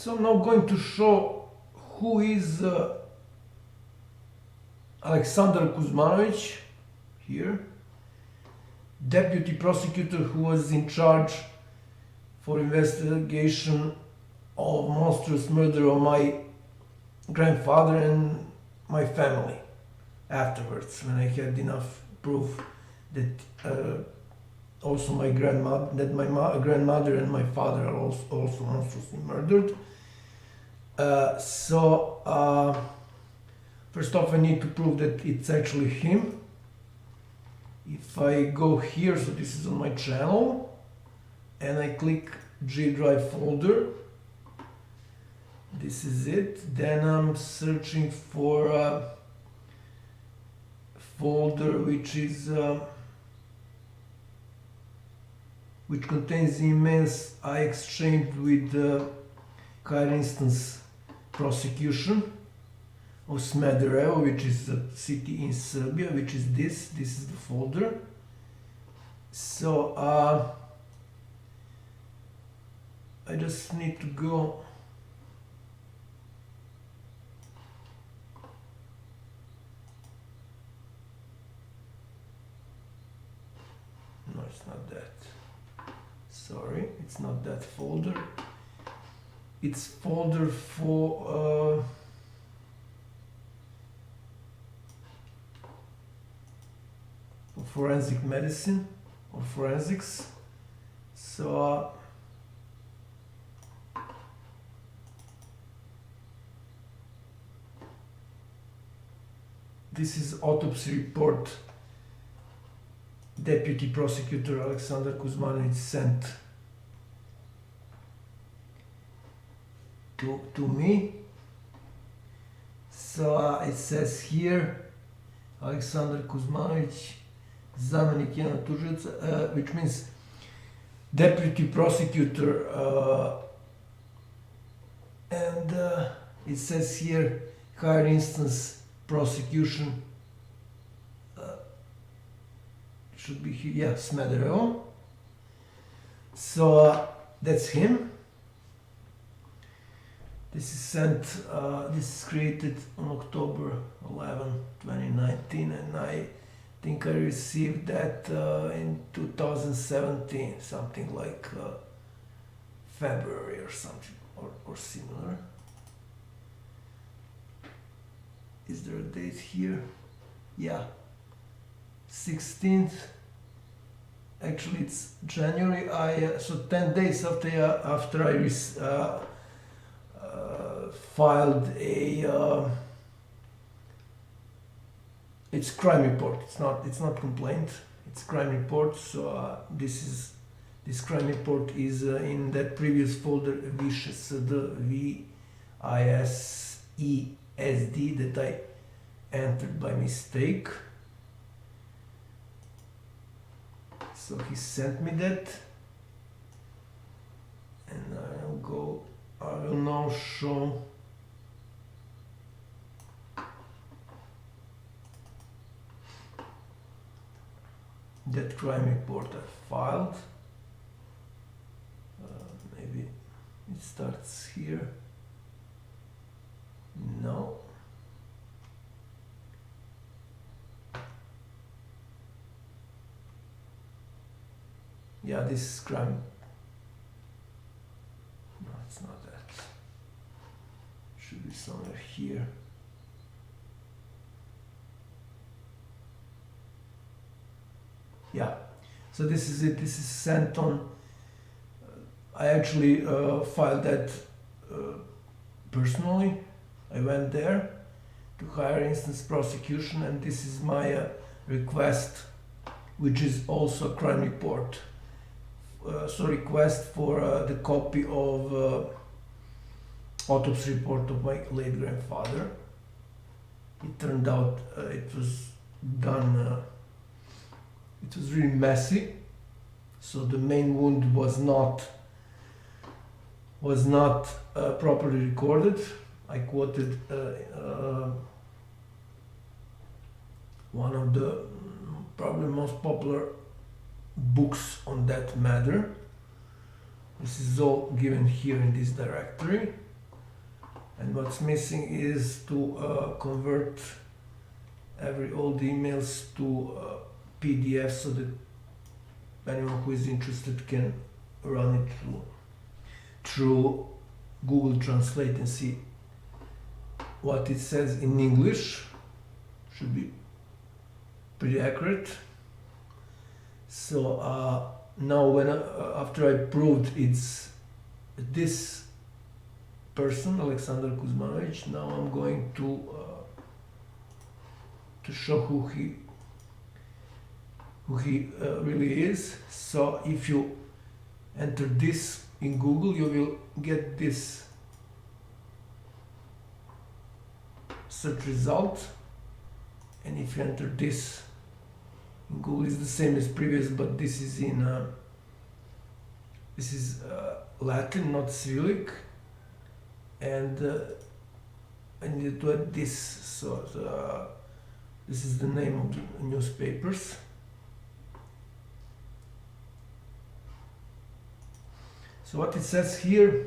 So I'm now going to show who is Aleksandar Kuzmanović here, deputy prosecutor who was in charge for investigation of monstrous murder of my grandfather and my family afterwards, when I had enough proof that also my grandmother, that my grandmother and my father are also monstrously murdered. First off, I need to prove that it's actually him. If I go here, so this is on my channel, and I click G drive folder, this is it. Then I'm searching for a folder which is which contains the emails I exchanged with the higher instance prosecution of Smederevo, which is a city in Serbia, which is this is the folder. So I just need to go no, it's not that. Sorry, it's not that folder. It's folder for forensic medicine or forensics. So this is autopsy report Deputy Prosecutor Aleksandar Kuzmanović sent to me. So it says here Aleksandar Kuzmanović, zamjenik javnog tužioca, which means Deputy Prosecutor, and it says here higher instance prosecution, should be here, yeah, Smederevo. So that's him. This is sent, this is created on October 11, 2019, and I think I received that in 2017, something like February or something, or similar. Is there a date here? Yeah, 16th. Actually, it's January. So 10 days after I filed a it's crime report. It's not complaint. It's crime report. So this crime report is in that previous folder VISESD that I entered by mistake. So he sent me that, and I will now show that crime report I filed. Maybe it starts here. No. Yeah, this is crime. No, it's not that. Should be somewhere here. Yeah, so this is it. This is sent on. I actually filed that personally. I went there to higher instance prosecution, and this is my request, which is also a crime report. So request for the copy of autopsy report of my late grandfather. It turned out it was done. It was really messy. So the main wound was not properly recorded. I quoted one of the probably most popular books on that matter. This is all given here in this directory. and what's missing is to convert all the emails to PDF so that anyone who is interested can run it through Google Translate and see what it says in English. Should be pretty accurate. So now when after I proved it's this person, Aleksandar Kuzmanović, now I'm going to show who he really is. So if you enter this in Google, you will get this search result, and if you enter this in Google, it's the same as previous, but this is in Latin, not Cyrillic, and I need to add this. So this is the name of the newspapers. So what it says here,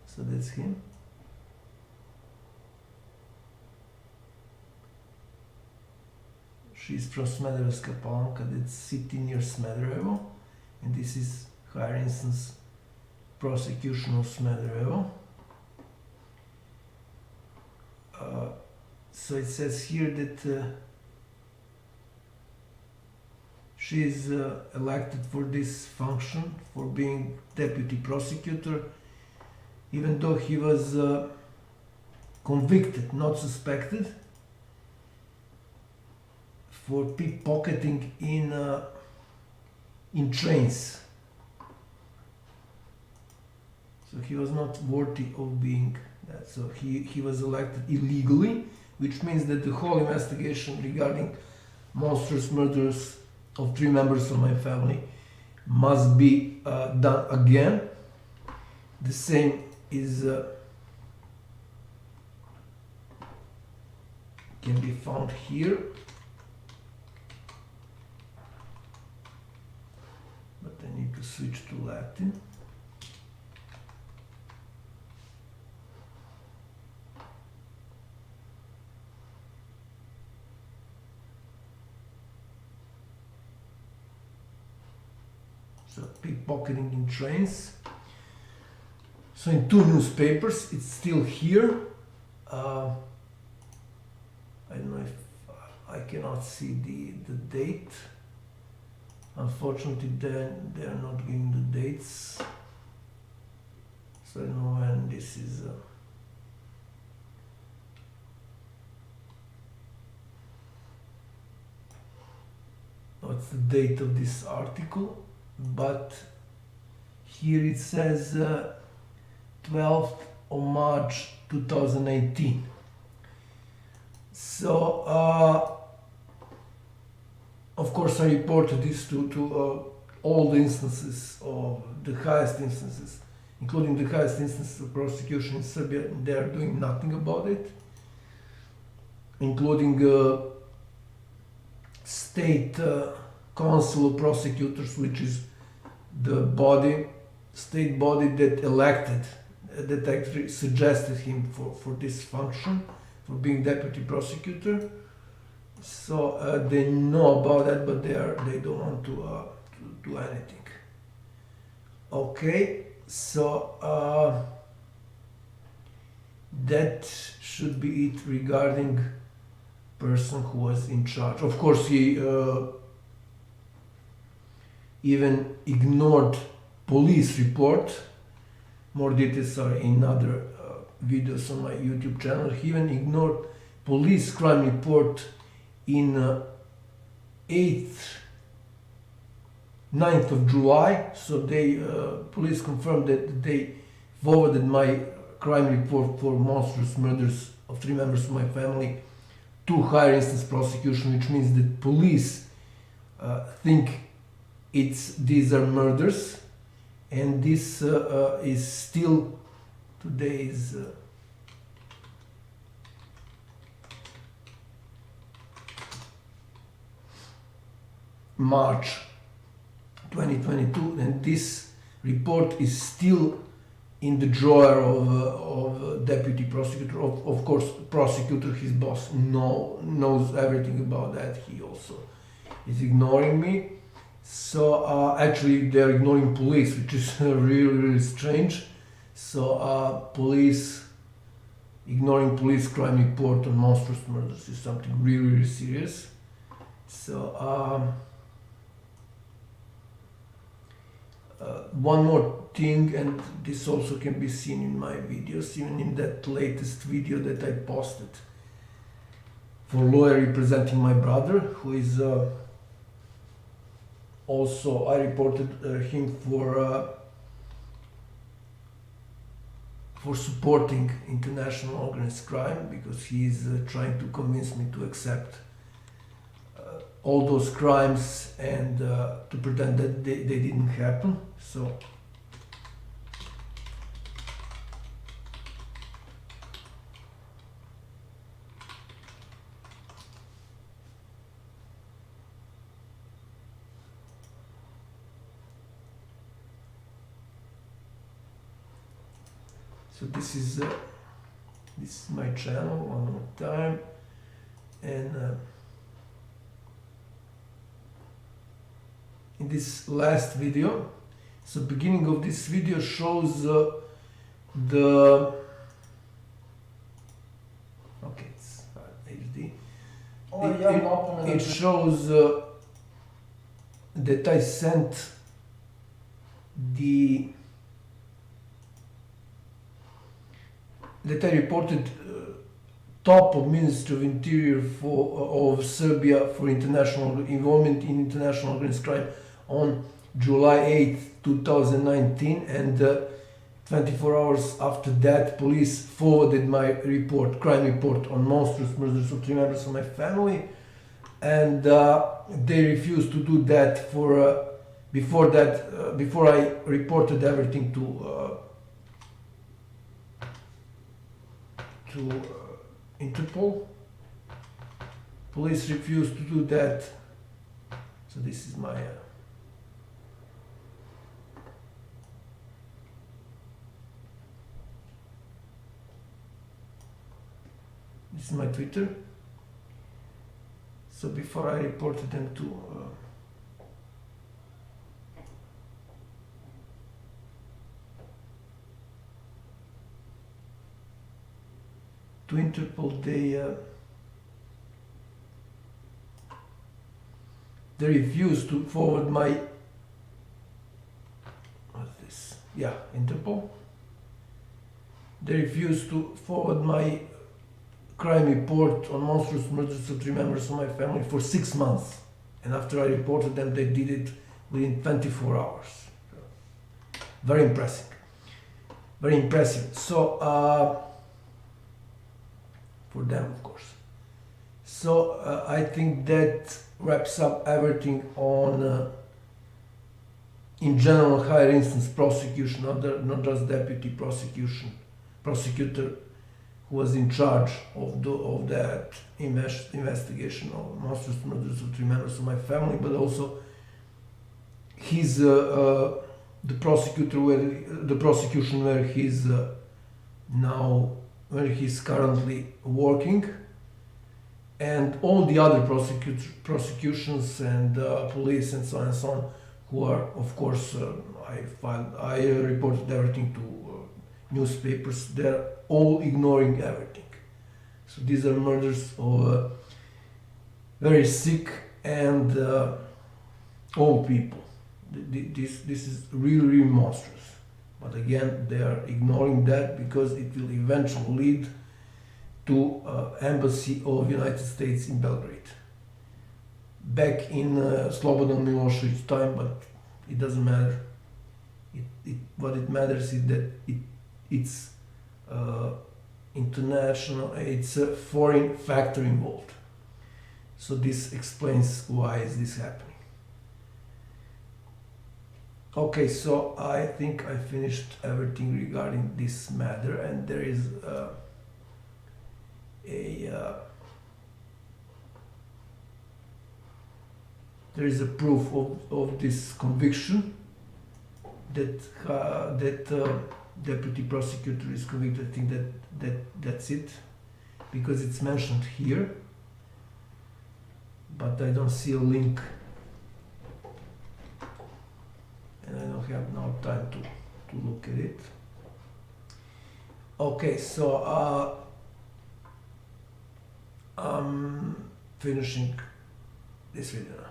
so that's him. She's from Smederevska Palanka, that's city near Smederevo, and this is higher instance prosecution of Smederevo. So it says here that she is elected for this function, for being deputy prosecutor, even though he was convicted, not suspected, for pickpocketing in trains. So he was not worthy of being that. So he was elected illegally, which means that the whole investigation regarding monstrous murders of 3 members of my family must be done again. The same is can be found here, but I need to switch to Latin. So pickpocketing in trains. So in 2 newspapers, it's still here. I don't know if I cannot see the date. Unfortunately, they are not giving the dates. So I don't know when this is. What's the date of this article? But here it says 12th of March 2018. So of course I reported this to all the instances of the highest instances, including the highest instances of prosecution in Serbia. They are doing nothing about it, including state council of prosecutors, which is the state body that actually suggested him for this function, for being deputy prosecutor. So they know about that, but they don't want to do anything. Okay, so that should be it regarding person who was in charge. Of course, he even ignored police report. More details are in other videos on my YouTube channel. He even ignored police crime report in 9th of July. So police confirmed that they forwarded my crime report for monstrous murders of 3 members of my family to higher instance prosecution, which means that police think these are murders, and this is still, today is March 2022, and this report is still in the drawer of deputy prosecutor. Of course, prosecutor, his boss, knows everything about that. He also is ignoring me. So actually, they're ignoring police, which is really strange. So police ignoring police crime report on monstrous murders is something really serious. So one more thing, and this also can be seen in my videos, even in that latest video that I posted for lawyer representing my brother, who is also, I reported him for supporting international organized crime, because he is trying to convince me to accept all those crimes and to pretend that they didn't happen. So this is my channel one more time, and in this last video, so beginning of this video shows the okay, it's HD. It shows that I sent that I reported top of Ministry of Interior of Serbia for international involvement in international organized crime on July 8, 2019, and 24 hours after that, police forwarded my report, crime report on monstrous murders of 3 members of my family, and they refused to do that before I reported everything to Interpol. Police refused to do that. So this is my Twitter. So before I reported them to Interpol, they refused to forward my Interpol. They refused to forward my crime report on monstrous murders of 3 members of my family for 6 months, and after I reported them, they did it within 24 hours. Very impressive. Very impressive. So for them, of course. So I think that wraps up everything on, in general, higher instance prosecution, not just deputy prosecutor who was in charge of that investigation of monstrous murders of 3 members of my family, but also his the prosecution where he's where he's currently working, and all the other prosecutions and police and so on and so on, who are, of course, I reported everything to newspapers. They're all ignoring everything. So these are murders of very sick and old people. This is really monstrous. But again, they are ignoring that because it will eventually lead to embassy of United States in Belgrade. Back in Slobodan Milošević's time, but it doesn't matter. What it matters is that it's international, it's a foreign factor involved. So this explains why is this happening. Okay, so I think I finished everything regarding this matter, and there is there is a proof of this conviction that deputy prosecutor is convicted. I think that's it, because it's mentioned here, but I don't see a link, and I don't have now time to look at it. Okay, so I'm finishing this video now.